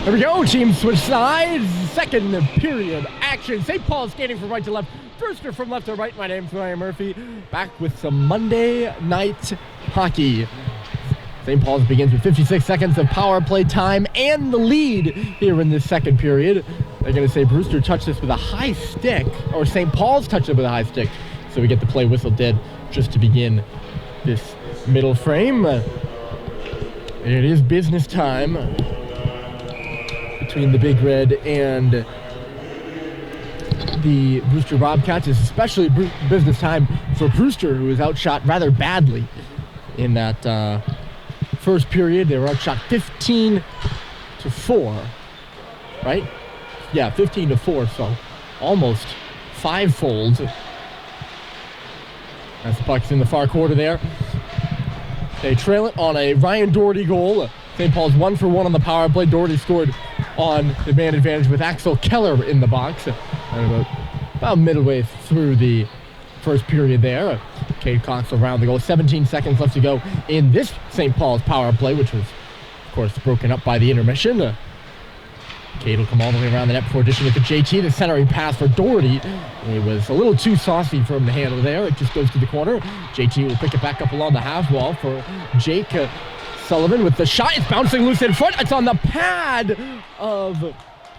There we go, team switch sides. Second period action. St. Paul skating from right to left. Brewster from left to right. My name's Ryan Murphy. Back with some Monday night hockey. St. Paul's begins with 56 seconds of power play time and the lead here in this second period. They're going to say Brewster touched this with a high stick, or St. Paul's touched it with a high stick. So we get the play whistle dead just to begin this middle frame. It is business time between the Big Red and the Brewster Bobcats. It's especially business time for Brewster, who was outshot rather badly in that first period. They were outshot 15-4, right? Yeah, 15-4, so almost fivefold. As the puck's in the far quarter there. They trail it on a Ryan Doherty goal. St. Paul's 1-for-1 on the power play. Doherty scored on the man advantage with Axel Keller in the box. And about midway through the first period there. Cade Cox around the goal. 17 seconds left to go in this St. Paul's power play, which was, of course, broken up by the intermission. Cade will come all the way around the net before dishing it to JT. The centering pass for Doherty. It was a little too saucy for him to handle there. It just goes to the corner. JT will pick it back up along the half wall for Jake Sullivan with the shot. It's bouncing loose in front. It's on the pad of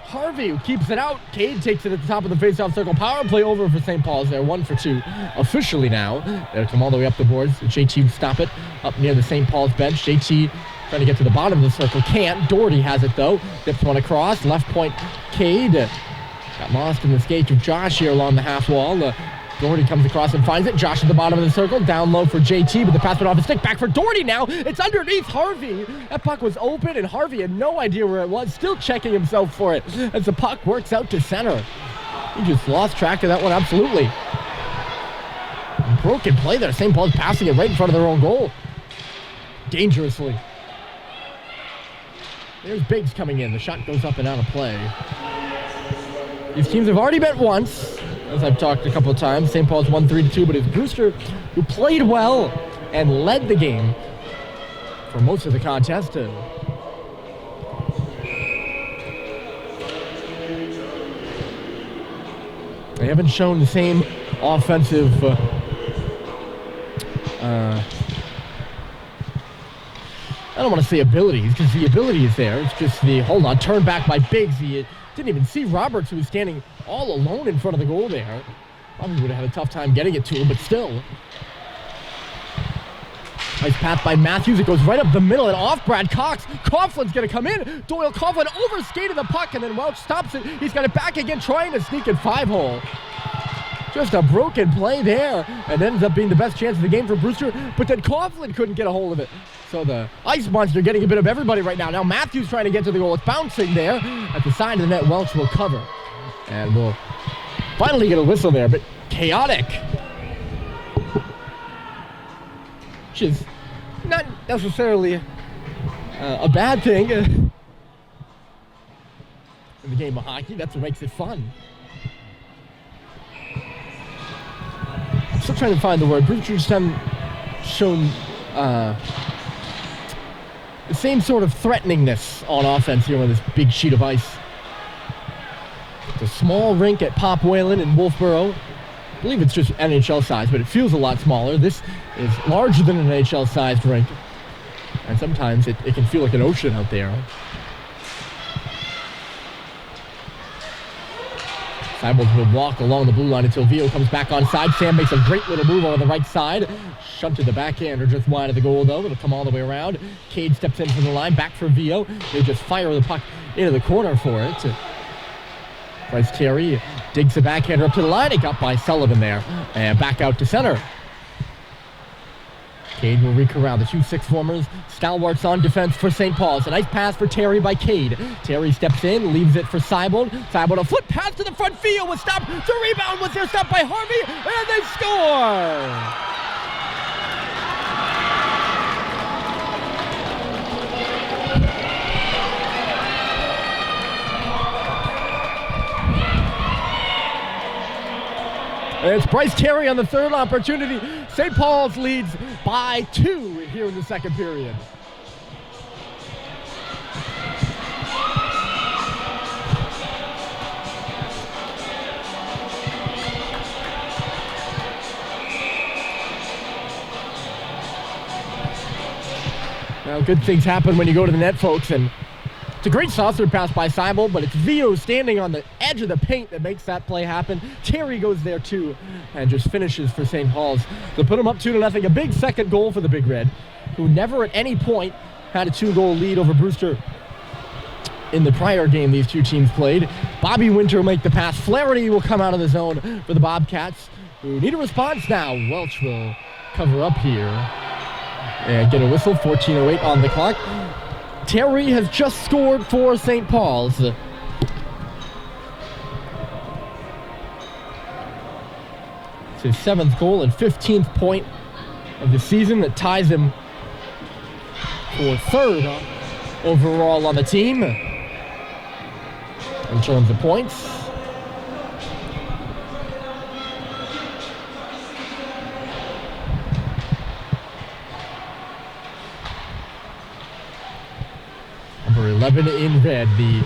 Harvey, who keeps it out. Cade takes it at the top of the faceoff circle. Power play over for St. Paul's there. 1-for-2 officially now. They'll come all the way up the boards. JT will stop it up near the St. Paul's bench. JT trying to get to the bottom of the circle. Can't. Doherty has it, though. Dips one across. Left point, Cade. Got lost in the skate of Josh here along the half wall. Doherty comes across and finds it. Josh at the bottom of the circle. Down low for JT, but the pass went off his stick. Back for Doherty now. It's underneath Harvey. That puck was open, and Harvey had no idea where it was. Still checking himself for it as the puck works out to center. He just lost track of that one, absolutely. Broken play there. St. Paul's passing it right in front of their own goal. Dangerously. There's Biggs coming in. The shot goes up and out of play. These teams have already met once, as I've talked a couple of times. St. Paul's won 3-2, but it's Brewster who played well and led the game for most of the contest. They haven't shown the same offensive I don't want to say abilities, because the ability is there. It's just the, turn back by Biggs. He didn't even see Roberts, who was standing all alone in front of the goal there. Probably would have had a tough time getting it to him, but still. Nice pass by Matthews. It goes right up the middle and off Brad Cox. Coughlin's going to come in. Doyle Coughlin overskated the puck, and then Welch stops it. He's got it back again, trying to sneak in 5-hole. Just a broken play there, and ends up being the best chance of the game for Brewster, but then Coughlin couldn't get a hold of it. So the Ice Monster getting a bit of everybody right now. Now Matthews trying to get to the goal. It's bouncing there at the side of the net. Welch will cover. And we'll finally get a whistle there, but chaotic. Which is not necessarily a bad thing in the game of hockey. That's what makes it fun. I'm still trying to find the word. Brewster just haven't shown the same sort of threateningness on offense here on this big sheet of ice. It's a small rink at Pop Whalen in Wolfboro. I believe it's just NHL size, but it feels a lot smaller. This is larger than an NHL-sized rink. And sometimes it can feel like an ocean out there. Seibold will walk along the blue line until Vio comes back on side. Sam makes a great little move on the right side. Shunted the backhand or just wide of the goal, though. It'll come all the way around. Cade steps in from the line. Back for Vio. They just fire the puck into the corner for it. Bryce Terry digs the backhander up to the line. It got by Sullivan there. And back out to center. Cade will re-corral the 2-6 formers. Stalwarts on defense for St. Paul's. A nice pass for Terry by Cade. Terry steps in, leaves it for Seibold. Seibold a foot pass to the front field was stopped. The rebound was there, stopped by Harvey, and they score! It's Bryce Terry on the third opportunity. St. Paul's leads by 2 here in the second period. Well, good things happen when you go to the net, folks, and it's a great saucer pass by Seibel, but it's Vio standing on the edge of the paint that makes that play happen. Terry goes there too and just finishes for St. Paul's to put them up 2-0. A big second goal for the Big Red, who never at any point had a 2-goal lead over Brewster in the prior game these two teams played. Bobby Winter will make the pass. Flaherty will come out of the zone for the Bobcats, who need a response now. Welch will cover up here and get a whistle. 14:08 on the clock. Terry has just scored for St. Paul's. It's his 7th goal and 15th point of the season that ties him for 3rd overall on the team in terms of points. Number 11 in red, the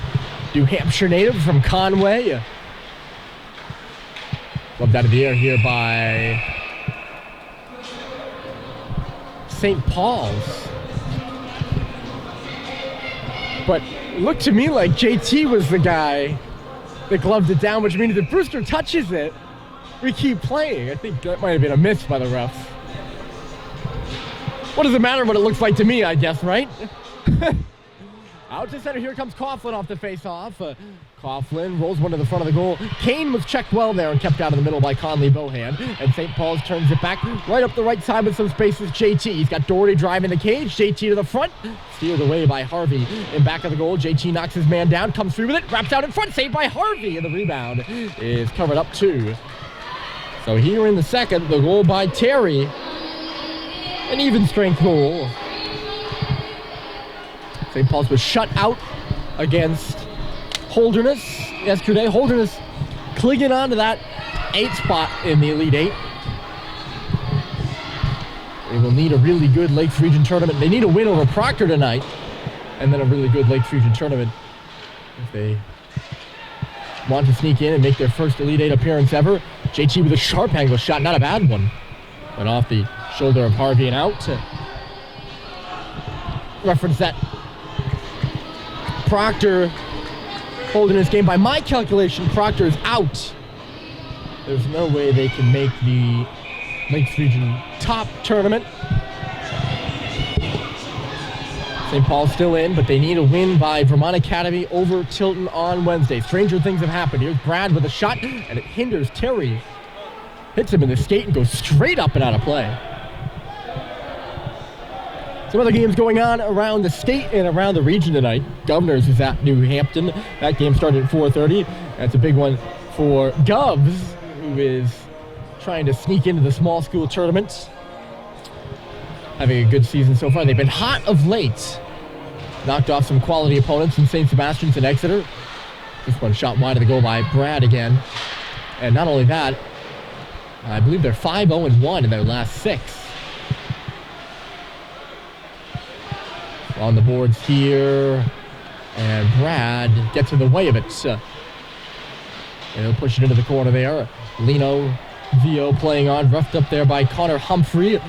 New Hampshire native from Conway. Loved out of the air here by St. Paul's. But it looked to me like JT was the guy that gloved it down, which means if Brewster touches it, we keep playing. I think that might have been a miss by the refs. What does it matter what it looks like to me, I guess, right? Out to center, here comes Coughlin off the face-off. Coughlin rolls one to the front of the goal. Kane was checked well there and kept out of the middle by Conley Bohan. And St. Paul's turns it back right up the right side with some spaces. JT, he's got Doherty driving the cage. JT to the front, steered away by Harvey in back of the goal. JT knocks his man down, comes through with it, wraps out in front, saved by Harvey, and the rebound is covered up too. So here in the second, the goal by Terry, an even strength goal. St. Paul's was shut out against Holderness yesterday. Holderness clinging on to that 8th spot in the Elite 8. They will need a really good Lakes Region tournament. They need a win over Proctor tonight, and then a really good Lakes Region tournament if they want to sneak in and make their first Elite 8 appearance ever. JT with a sharp angle shot, not a bad one. Went off the shoulder of Harvey and out. Reference that Proctor holding this game. By my calculation, Proctor is out. There's no way they can make the Lakes Region top tournament. St. Paul's still in, but they need a win by Vermont Academy over Tilton on Wednesday. Stranger things have happened. Here's Brad with a shot, and it hinders Terry. Hits him in the skate and goes straight up and out of play. Some other games going on around the state and around the region tonight. Governors is at New Hampton. That game started at 4:30. That's a big one for Govs, who is trying to sneak into the small school tournament. Having a good season so far. They've been hot of late. Knocked off some quality opponents in St. Sebastian's and Exeter. This one shot wide of the goal by Brad again. And not only that, I believe they're 5-0-1 in their last 6. On the boards here, and Brad gets in the way of it. And he'll push it into the corner there. Lino Vio playing on, roughed up there by Connor Humphrey.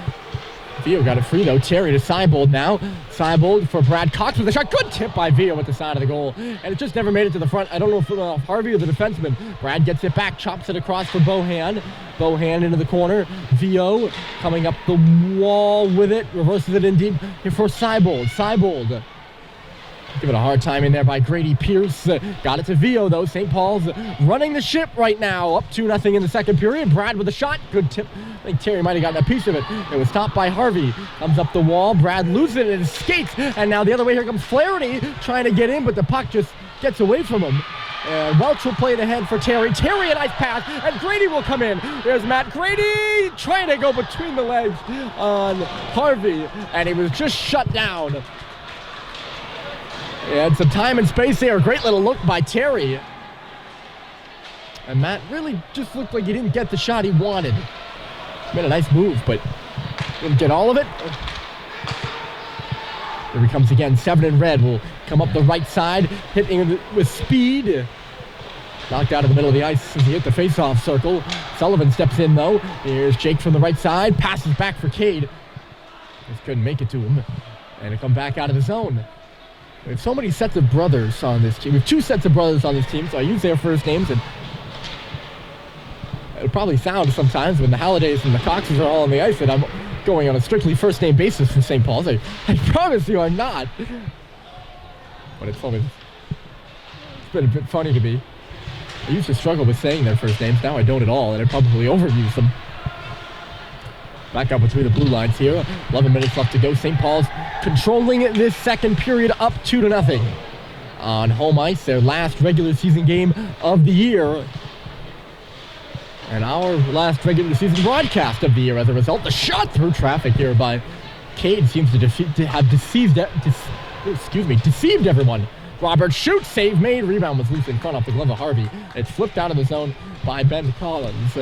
Vio got it free though. Terry to Seibold now. Seibold for Brad Cox with a shot. Good tip by Vio at the side of the goal. And it just never made it to the front. I don't know if it was Harvey or the defenseman. Brad gets it back, chops it across for Bohan. Bohan into the corner. Vio coming up the wall with it. Reverses it in deep here for Seibold. Seibold give it a hard time in there by Grady Pierce. Got it to Vio though. St. Paul's running the ship right now. Up 2-0 in the second period. Brad with a shot. Good tip. I think Terry might have gotten a piece of it. It was stopped by Harvey. Comes up the wall. Brad loses it and skates. And now the other way, here comes Flaherty trying to get in, but the puck just gets away from him. And Welch will play it ahead for Terry. Terry, a nice pass, and Grady will come in. There's Matt Grady trying to go between the legs on Harvey, and he was just shut down. And some time and space there. Great little look by Terry. And Matt really just looked like he didn't get the shot he wanted. Made a nice move, but didn't get all of it. Here he comes again. 7 in red will come up the right side, hitting with speed. Knocked out of the middle of the ice as he hit the face-off circle. Sullivan steps in though. Here's Jake from the right side. Passes back for Cade. Just couldn't make it to him. And to come back out of the zone. We have so many sets of brothers on this team. We have 2 sets of brothers on this team, so I use their first names. And it'll probably sound sometimes when the Hallidays and the Coxes are all on the ice that I'm going on a strictly first name basis for St. Paul's. I promise you I'm not. But it's been a bit funny to me. I used to struggle with saying their first names. Now I don't at all, and I probably overuse them. Back up between the blue lines here. 11 minutes left to go. St. Paul's controlling this second period up 2-0. On home ice, their last regular season game of the year. And our last regular season broadcast of the year as a result. The shot through traffic here by Cade seems to have deceived everyone. Robert shoots, save made, rebound was loose in front off the glove of Harvey. It's flipped out of the zone by Ben Collins.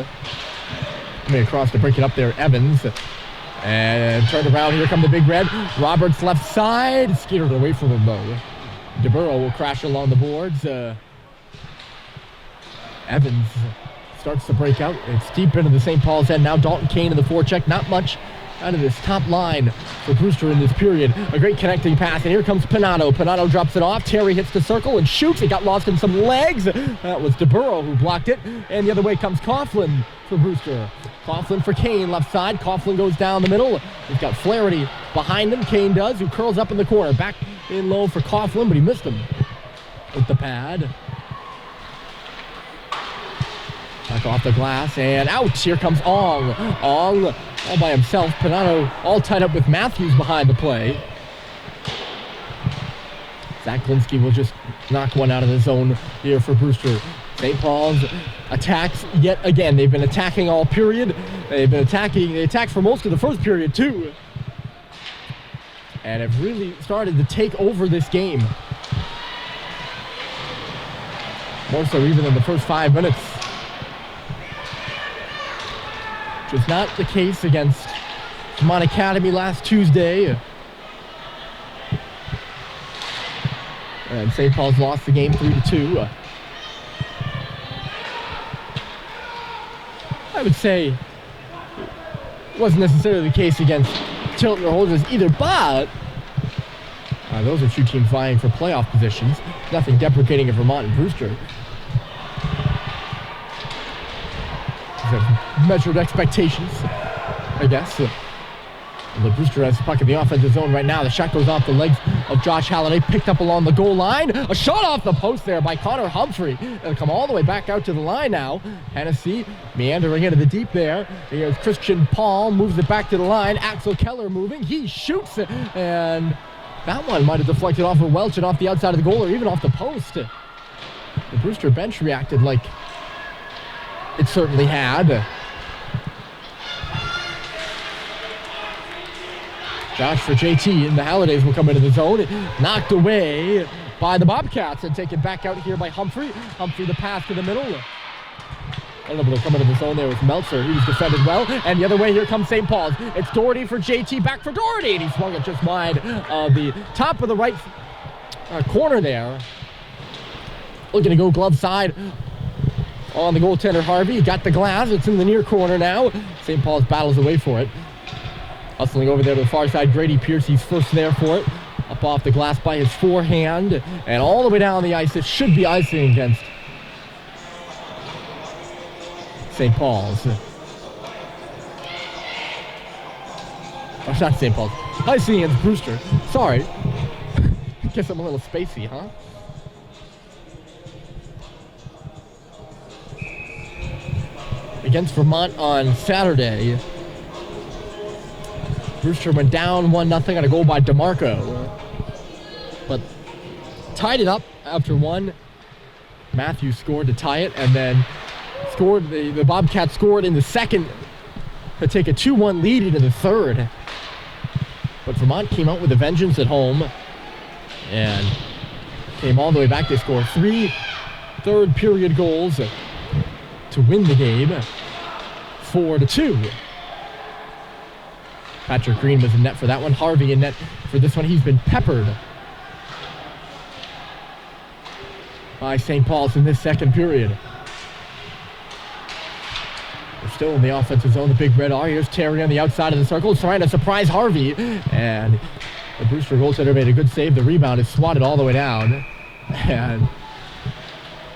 Coming across to break it up there, Evans. And turned around, here come the Big Red. Roberts left side, skidded away from him though. DeBurrow will crash along the boards. Evans starts to break out. It's deep into the St. Paul's end now. Dalton Kane in the forecheck. Not much out of this top line for Brewster in this period. A great connecting pass, and here comes Pinato. Pinato drops it off. Terry hits the circle and shoots. It got lost in some legs. That was DeBurrow who blocked it. And the other way comes Coughlin for Brewster. Coughlin for Kane, left side. Coughlin goes down the middle. He's got Flaherty behind him. Kane does, who curls up in the corner. Back in low for Coughlin, but he missed him with the pad. Back off the glass and out. Here comes Ong. Ong all by himself. Pinato all tied up with Matthews behind the play. Zach Glinsky will just knock one out of the zone here for Brewster. St. Paul's attacks yet again. They've been attacking all period. They've been attacking. They attacked for most of the first period too. And have really started to take over this game. More so even in the first 5 minutes. Which was not the case against Vermont Academy last Tuesday. And St. Paul's lost the game 3-2. I would say it wasn't necessarily the case against Tilton or Holders either, but those are 2 teams vying for playoff positions. Nothing deprecating of Vermont and Brewster. Measured expectations, I guess. The Brewster has the puck in the offensive zone right now. The shot goes off the legs of Josh Halliday, picked up along the goal line. A shot off the post there by Connor Humphrey. It'll come all the way back out to the line now. Hennessy meandering into the deep there. Here's Christian Paul, moves it back to the line. Axel Keller moving. He shoots it, and that one might have deflected off of Welch and off the outside of the goal or even off the post. The Brewster bench reacted like it certainly had. Josh for JT, and the Hallidays will come into the zone. Knocked away by the Bobcats and taken back out here by Humphrey. Humphrey the pass to the middle. Unable to come into the zone there with Meltzer. He was defended well. And the other way, here comes St. Paul's. It's Doherty for JT, back for Doherty. And he swung it just wide of the top of the right corner there. Looking to go glove side on the goaltender Harvey. Got the glass. It's in the near corner now. St. Paul's battles away for it. Hustling over there to the far side, Grady Pierce, he's first there for it. Up off the glass by his forehand. And all the way down the ice, it should be icing against St. Paul's. Oh, not St. Paul's. Icing against Brewster. Sorry. Guess I'm a little spacey, huh? Against Vermont on Saturday, Brewster went down 1-0 on a goal by DeMarco, but tied it up after one. Matthews scored to tie it, and then scored. The Bobcats scored in the second to take a 2-1 lead into the third. But Vermont came out with a vengeance at home and came all the way back. They scored 3 third period goals to win the game 4-2. Patrick Green was in net for that one. Harvey in net for this one. He's been peppered by St. Paul's in this second period. They're still in the offensive zone. The Big Red are. Here's Terry on the outside of the circle, trying to surprise Harvey. And The Brewster goaltender made a good save. The rebound is swatted all the way down. And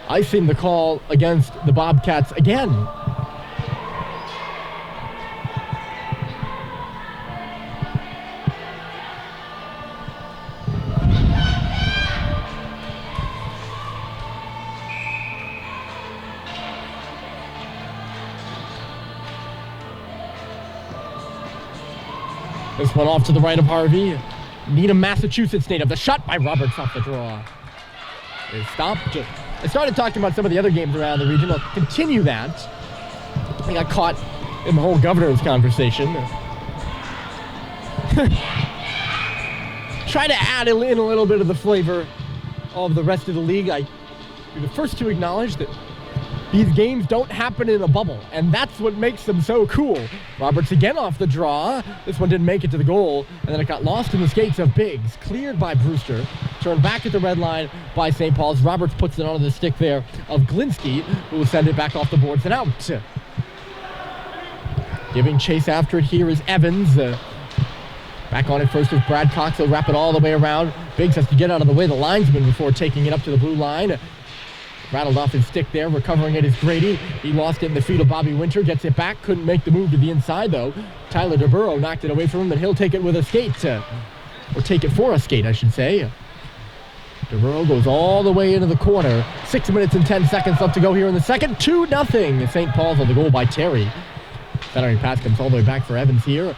icing the call against the Bobcats again. This one off to the right of Harvey. Needham, Massachusetts native. The shot by Roberts off the draw. It stopped. I started talking about some of the other games around the region. I'll continue that. I got caught in the whole governor's conversation. Try to add in a little bit of the flavor of the rest of the league. I'll be the first to acknowledge that these games don't happen in a bubble, and that's what makes them so cool. Roberts again off the draw. This one didn't make it to the goal, and then it got lost in the skates of Biggs. Cleared by Brewster. Turned back at the red line by St. Paul's. Roberts puts it onto the stick there of Glinsky, who will send it back off the boards and out. Giving chase after it here is Evans. Back on it first with Brad Cox. He'll wrap it all the way around. Biggs has to get out of the way of the linesman before taking it up to the blue line. Rattled off his stick there. Recovering it is Grady. He lost it in the feet of Bobby Winter. Gets it back. Couldn't make the move to the inside, though. Tyler DeBurrow knocked it away from him, and he'll take it with a skate. Or take it for a skate, I should say. DeBurrow goes all the way into the corner. 6 minutes and 10 seconds left to go here in the second. 2-0. St. Paul's on the goal by Terry. Centering pass comes all the way back for Evans here.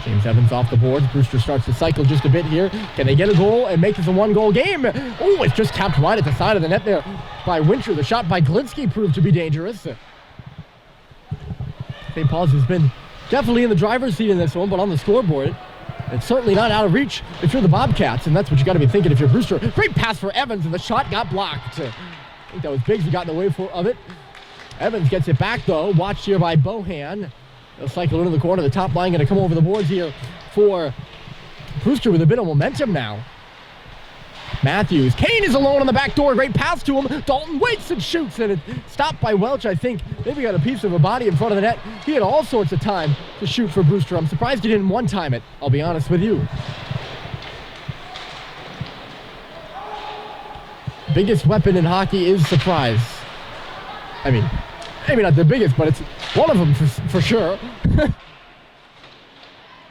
James Evans off the boards. Brewster starts to cycle just a bit here. Can they get a goal and make this a one-goal game? Oh, it's just tapped wide at the side of the net there by Winter. The shot by Glinsky proved to be dangerous. St. Paul's has been definitely in the driver's seat in this one, but on the scoreboard, it's certainly not out of reach if you're the Bobcats, and that's what you got to be thinking if you're Brewster. Great pass for Evans, and the shot got blocked. I think that was Biggs who got in the way of it. Evans gets it back, though. Watched here by Bohan. They'll cycle into the corner. The top line going to come over the boards here for Brewster with a bit of momentum now. Matthews. Kane is alone on the back door. Great pass to him. Dalton waits and shoots, and it's stopped by Welch, I think. Maybe got a piece of a body in front of the net. He had all sorts of time to shoot for Brewster. I'm surprised he didn't one-time it, I'll be honest with you. Biggest weapon in hockey is surprise. I mean, maybe not the biggest, but it's one of them for sure.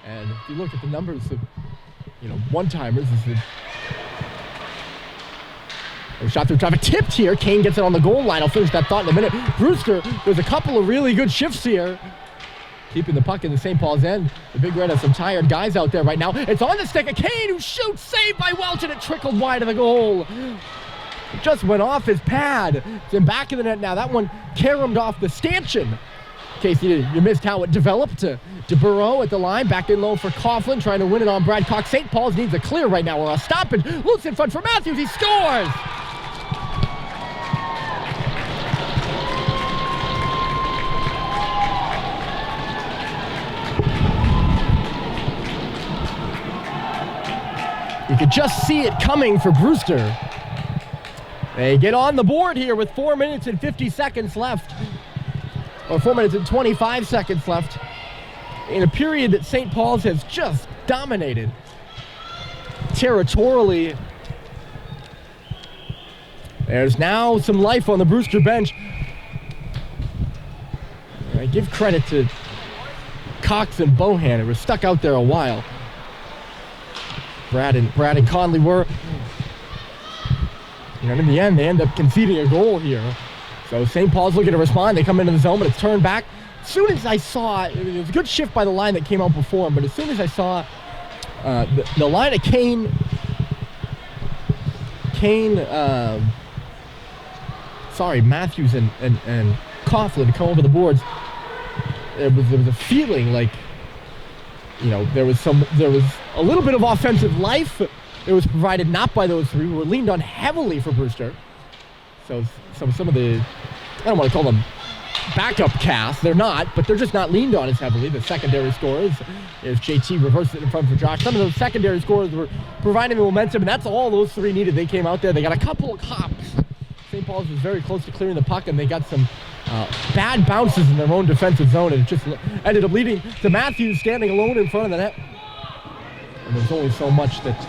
And if you look at the numbers of, one-timers, shot through traffic, tipped here. Kane gets it on the goal line. I'll finish that thought in a minute. Brewster, there's a couple of really good shifts here. Keeping the puck in the St. Paul's end. The Big Red has some tired guys out there right now. It's on the stick of Kane, who shoots, saved by Welch, and it trickled wide of the goal. It just went off his pad. It's in back of the net now. That one caromed off the stanchion. In case you missed how it developed. DeBurrow at the line, back in low for Coughlin, trying to win it on Brad Cox. St. Paul's needs a clear right now, or a stoppage. Loose in front for Matthews. He scores! You could just see it coming for Brewster. They get on the board here with 4 minutes and 50 seconds left. Or 4 minutes and 25 seconds left. In a period that St. Paul's has just dominated territorially. There's now some life on the Brewster bench. I give credit to Cox and Bohan, who were stuck out there a while. Brad and Conley were. In the end, they end up conceding a goal here. So St. Paul's looking to respond. They come into the zone, but it's turned back. As soon as I saw, it was a good shift by the line that came out before him, but as soon as I saw the line of Matthews and Coughlin come over the boards, there was a feeling like, there was a little bit of offensive life. It was provided not by those three who were leaned on heavily for Brewster. So some of the, I don't want to call them backup cast. They're not, but they're just not leaned on as heavily. The secondary scorers, as JT reversed it in front for Josh. Some of those secondary scorers were providing the momentum, and that's all those three needed. They came out there. They got a couple of hops. St. Paul's was very close to clearing the puck, and they got some bad bounces in their own defensive zone, and it just ended up leading to Matthews standing alone in front of the net. And there's only so much that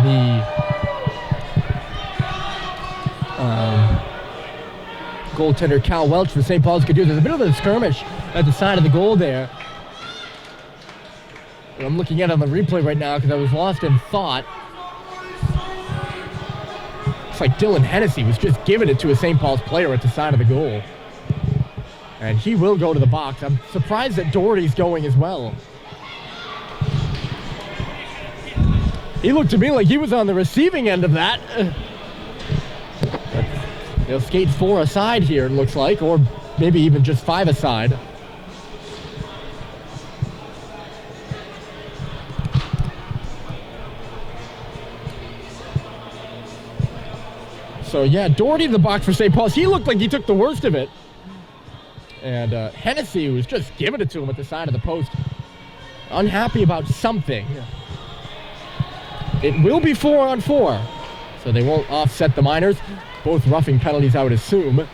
the goaltender Cal Welch for St. Paul's could do. There's a bit of a skirmish at the side of the goal there. And I'm looking at it on the replay right now because I was lost in thought. It's like Dylan Hennessy was just giving it to a St. Paul's player at the side of the goal. And he will go to the box. I'm surprised that Doherty's going as well. He looked to me like he was on the receiving end of that. They'll skate 4 aside here, it looks like, or maybe even just 5 aside. So yeah, Doherty to the box for St. Paul's. He looked like he took the worst of it. And Hennessy was just giving it to him at the side of the post. Unhappy about something. It will be 4-on-4, so they won't offset the minors. Both roughing penalties, I would assume.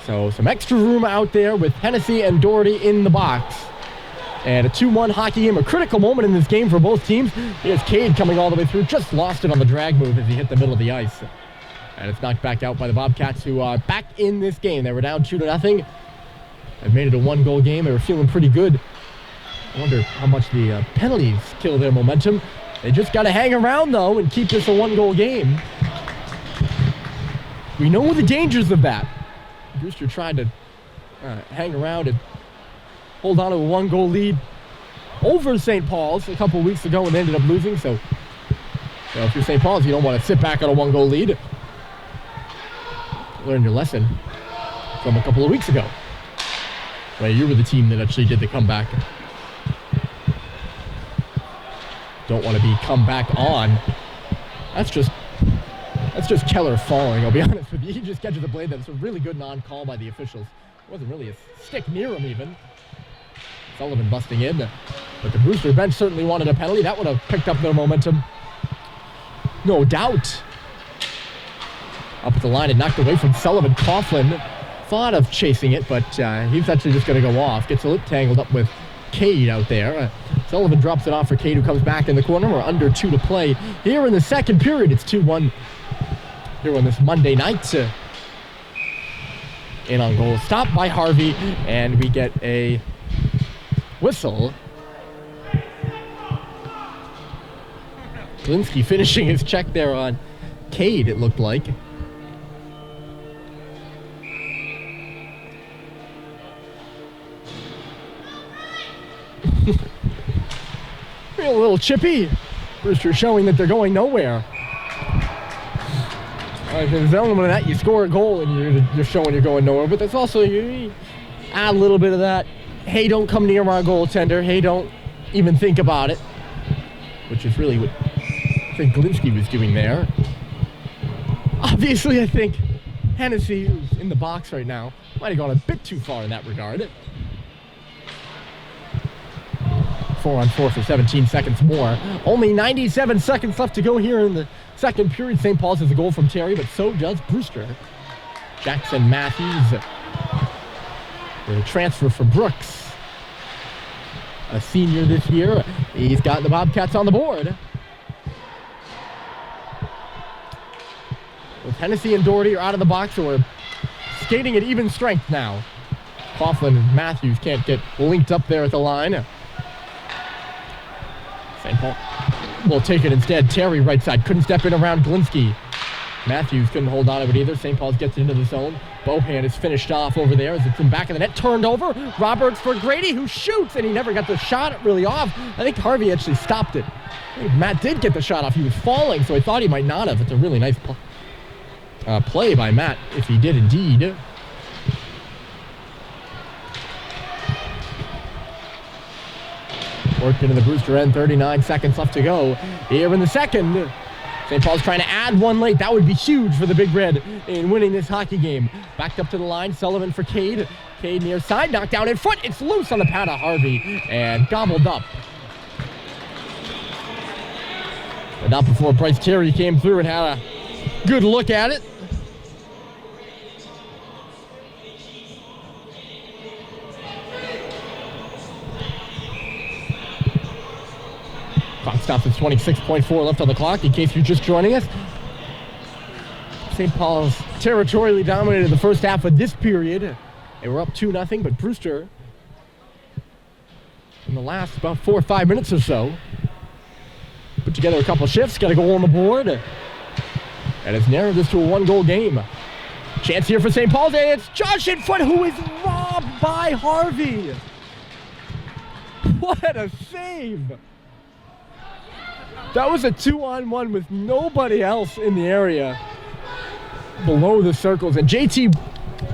So some extra room out there with Hennessy and Doherty in the box. And a 2-1 hockey game, a critical moment in this game for both teams. Here's Cade coming all the way through, just lost it on the drag move as he hit the middle of the ice. And it's knocked back out by the Bobcats, who are back in this game. They were down 2-0. They've made it a 1-goal game. They were feeling pretty good. I wonder how much the penalties kill their momentum. They just got to hang around, though, and keep this a 1-goal game. We know the dangers of that. Brewster tried to hang around and hold on to a 1-goal lead over St. Paul's a couple weeks ago and ended up losing. So if you're St. Paul's, you don't want to sit back on a 1-goal lead. Learn your lesson from a couple of weeks ago. Right, you were the team that actually did the comeback. Don't want to be come back on. That's just Keller falling, I'll be honest with you. He just catches the blade. That was a really good non-call by the officials. It wasn't really a stick near him even. Sullivan busting in. But the Brewster bench certainly wanted a penalty. That would have picked up their momentum. No doubt. Up at the line and knocked away from Sullivan. Coughlin thought of chasing it, but he's actually just going to go off. Gets a lip tangled up with Cade out there. Sullivan drops it off for Cade, who comes back in the corner. We're under 2 to play here in the second period. It's 2-1 here on this Monday night. In on goal, stopped by Harvey, and we get a whistle. Glinsky finishing his check there on Cade, it looked like. A little chippy. Brewster showing that they're going nowhere. There's an element of that. You score a goal and you're showing you're going nowhere. But there's also, you add a little bit of that. Hey, don't come near our goaltender. Hey, don't even think about it. Which is really what I think Glinsky was doing there. Obviously, I think Hennessy, who's in the box right now, might have gone a bit too far in that regard. 4-on-4 for 17 seconds more. Only 97 seconds left to go here in the second period. St. Paul's has a goal from Terry, but so does Brewster. Jackson Matthews, the transfer for Brooks, a senior this year. He's got the Bobcats on the board. With Hennessy and Doherty are out of the box, so we're skating at even strength now. Coughlin and Matthews can't get linked up there at the line. St. Paul will take it instead. Terry right side, couldn't step in around Glinsky. Matthews couldn't hold on to it either. St. Paul's gets into the zone. Bohan is finished off over there as it's in back of the net, turned over. Roberts for Grady, who shoots, and he never got the shot really off. I think Harvey actually stopped it. I think Matt did get the shot off. He was falling, so I thought he might not have. It's a really nice play by Matt, if he did indeed. Worked into the Brewster end, 39 seconds left to go. Here in the second, St. Paul's trying to add one late. That would be huge for the Big Red in winning this hockey game. Backed up to the line, Sullivan for Cade. Cade near side, knocked down in front. It's loose on the pad of Harvey and gobbled up. But not before Bryce Terry came through and had a good look at it. Clock stops at 26.4 left on the clock, in case you're just joining us. St. Paul's territorially dominated the first half of this period. They were up 2-0, but Brewster, in the last about 4 or 5 minutes or so, put together a couple shifts, got a goal on the board, and has narrowed this to a 1-goal game. Chance here for St. Paul's, and it's Josh in front, who is robbed by Harvey. What a save! That was a 2-on-1 with nobody else in the area below the circles, and JT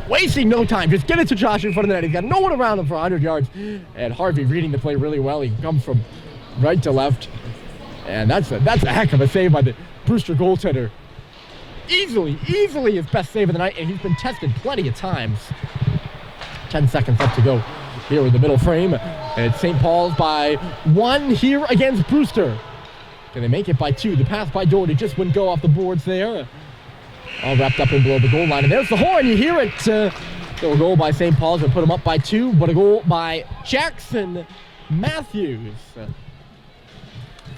wasting no time, just get it to Josh in front of the net. He's got no one around him for 100 yards, and Harvey reading the play really well. He comes from right to left, and that's a heck of a save by the Brewster goaltender. Easily his best save of the night, and he's been tested plenty of times. 10 seconds left to go here in the middle frame, and it's St. Paul's by 1 here against Brewster. Can they make it by 2? The pass by Doherty just wouldn't go off the boards there. All wrapped up in below the goal line, and there's the horn. You hear it. So a goal by St. Paul's and put them up by 2, but a goal by Jackson Matthews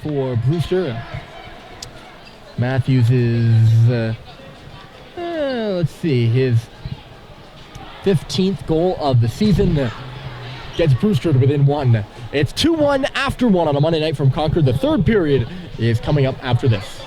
for Brewster. Matthews is, let's see, his 15th goal of the season. Gets Brewster to within 1. It's 2-1 after 1 on a Monday night from Concord. The third period is coming up after this.